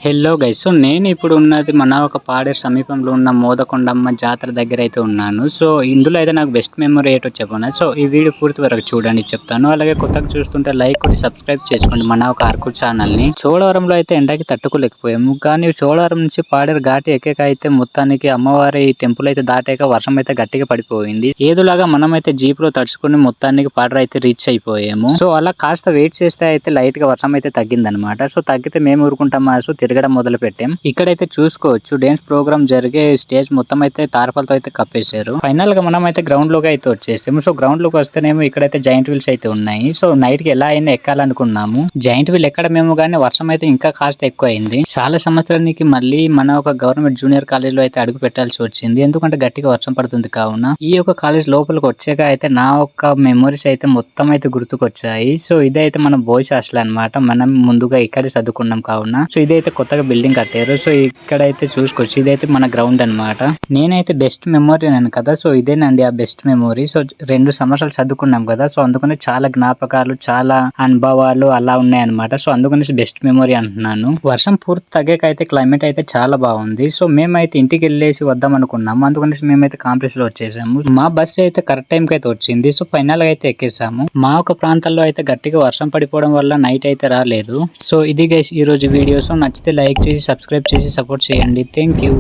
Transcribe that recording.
Hello guys, so నేను ఇప్పుడు ఉన్నది మన ఒక పాడేరు సమీపంలో ఉన్న మోదకొండమ్మ జాతర దగ్గర అయితే ఉన్నాను. సో ఇందులో అయితే నాకు బెస్ట్ మెమరీ ఏంటో చెప్పను. సో ఈ వీడియో పూర్తి వరకు చూడండి చెప్తాను. అలాగే కొత్తగా చూస్తుంటే లైక్ కొట్టి సబ్స్క్రైబ్ చేసుకోండి మన ఒక అరకు ఛానల్ ని. చోడవరంలో అయితే ఎండకి తట్టుకోలేకపోయాము, కానీ చోడవరం నుంచి పాడేరు ఘాటి ఎక్కాక అయితే మొత్తానికి అమ్మవారి టెంపుల్ అయితే దాటాక వర్షం అయితే గట్టిగా పడిపోయింది. ఏదోలాగా మనం అయితే జీప్ లో తడుచుకుని మొత్తానికి పాడేరు అయితే రీచ్ అయిపోయాము. సో అలా కాస్త వెయిట్ చేస్తే అయితే లైట్ గా వర్షం అయితే తగ్గిందనమాట. సో తగ్గితే మేము ఊరుకుంటామా, సో తిరగడం మొదలు పెట్టాం. ఇక్కడైతే చూసుకోవచ్చు డాన్స్ ప్రోగ్రామ్ జరిగే స్టేజ్ మొత్తం అయితే తారపలతో అయితే కప్పేశారు. ఫైనల్ గా మనం అయితే గ్రౌండ్ లోకి అయితే వచ్చేసాము. సో గ్రౌండ్ లోకి వస్తేనేమో ఇక్కడైతే జాయింట్ వీల్స్ అయితే ఉన్నాయి. సో నైట్ కి ఎలా అయినా ఎక్కాలనుకున్నాము. జాయింట్ వీల్ ఎక్కడమేమో కానీ వర్షం అయితే ఇంకా కాస్త ఎక్కువ అయింది. చాలా సంవత్సరానికి మళ్ళీ మన ఒక గవర్నమెంట్ జూనియర్ కాలేజ్ లో అయితే అడుగు పెట్టాల్సి వచ్చింది, ఎందుకంటే గట్టిగా వర్షం పడుతుంది కావున. ఈ యొక్క కాలేజ్ లోపలికి వచ్చాక అయితే నా ఒక్క మెమరీస్ అయితే మొత్తం అయితే గుర్తుకొచ్చాయి. సో ఇదైతే మన బాయ్స్ హాస్టల్ అన్నమాట. మనం ముందుగా ఇక్కడే చదువుకున్నాం కావున. సో ఇదైతే కొత్తగా బిల్డింగ్ కట్టారు. సో ఇక్కడైతే చూసుకోవచ్చు, ఇదైతే మన గ్రౌండ్ అన్నమాట. నేనైతే బెస్ట్ మెమరీ నేను కదా, సో ఇదేనండి ఆ బెస్ట్ మెమరీ. సో 2 సంవత్సరాలు చదువుకున్నాం కదా, సో అందుకని చాలా జ్ఞాపకాలు, చాలా అనుభవాలు అలా ఉన్నాయన్నమాట. సో అందుకని బెస్ట్ మెమరీ అంటున్నాను. వర్షం పూర్తి తగ్గాక అయితే క్లైమేట్ అయితే చాలా బాగుంది. సో మేమైతే ఇంటికి వెళ్ళేసి వద్దాం అనుకున్నాము, అందుకని మేమైతే కాంప్లెక్స్ లో వచ్చేసాము. మా బస్ అయితే కరెక్ట్ టైం కి అయితే వచ్చింది. సో ఫైనల్ గా అయితే ఎక్కేసాము. మా ఒక ప్రాంతాల్లో అయితే గట్టిగా వర్షం పడిపోవడం వల్ల నైట్ అయితే రాలేదు. సో ఇది గైస్ ఈ రోజు వీడియోస్. నచ్చితే లైక్ చేసి సబ్స్క్రైబ్ చేసి సపోర్ట్ చేయండి. Thank you.